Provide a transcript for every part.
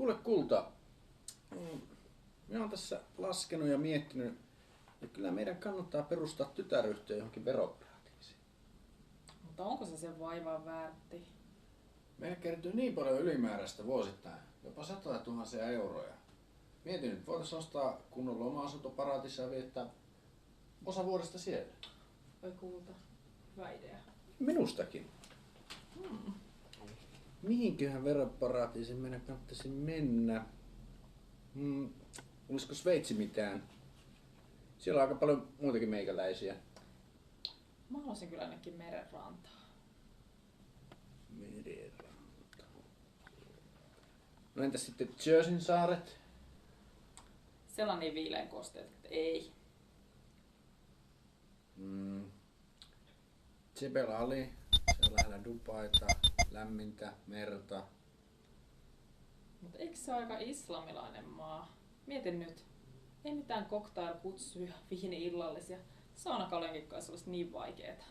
Kuule kulta, minä olen tässä laskenut ja miettinyt, että kyllä meidän kannattaa perustaa tytäryhtiö johonkin veroparatiisiin. Mutta onko se sen vaivaa väärti? Meillä kertyy niin paljon ylimääräistä vuosittain, jopa 100 000 euroja. Mietin nyt, voitaisiin ostaa kunnon loma-asuntoparatiisia ja viettää osa vuodesta siellä. Oi kulta, hyvä idea. Minustakin. Mihinköhän veroparatiisiin meidän kannattaisi mennä? Olisiko Sveitsi mitään? Siellä on aika paljon muitakin meikäläisiä. Mä haluaisin kyllä ainakin merenrantaa. Merenranta. No entäs sitten Jerseyn saaret? Siellä on niin viileän kosteet, että ei. Jebel Ali, se on lähellä Dubaita, lämmintä, merta. Mutta eikö se ole aika islamilainen maa? Mietin nyt. Ei mitään cocktail-kutsuja, viini-illallisia. Saunakalenkin kanssa olisi niin vaikeeta.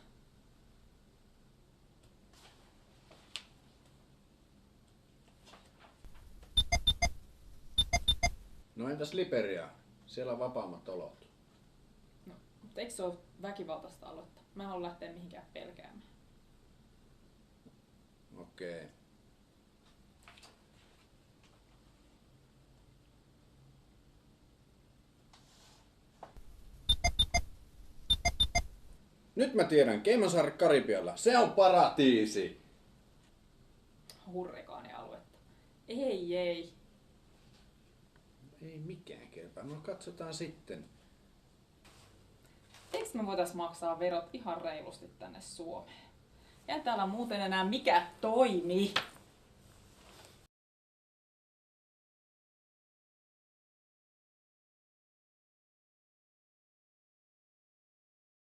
No entäs Liberia? Siellä on vapaammat olot. No, mutta eikö se ole väkivaltaista aloittaa? Mä en halua lähteä mihinkään pelkäämään. Okei. Nyt mä tiedän, Caymansaari Karibialla. Se on paratiisi! Hurrikaanialuetta. Ei. Ei mikään kelpaa. No katsotaan sitten. Eikö me voitais maksaa verot ihan reilusti tänne Suomeen? Ja täällä muuten enää mikä toimi.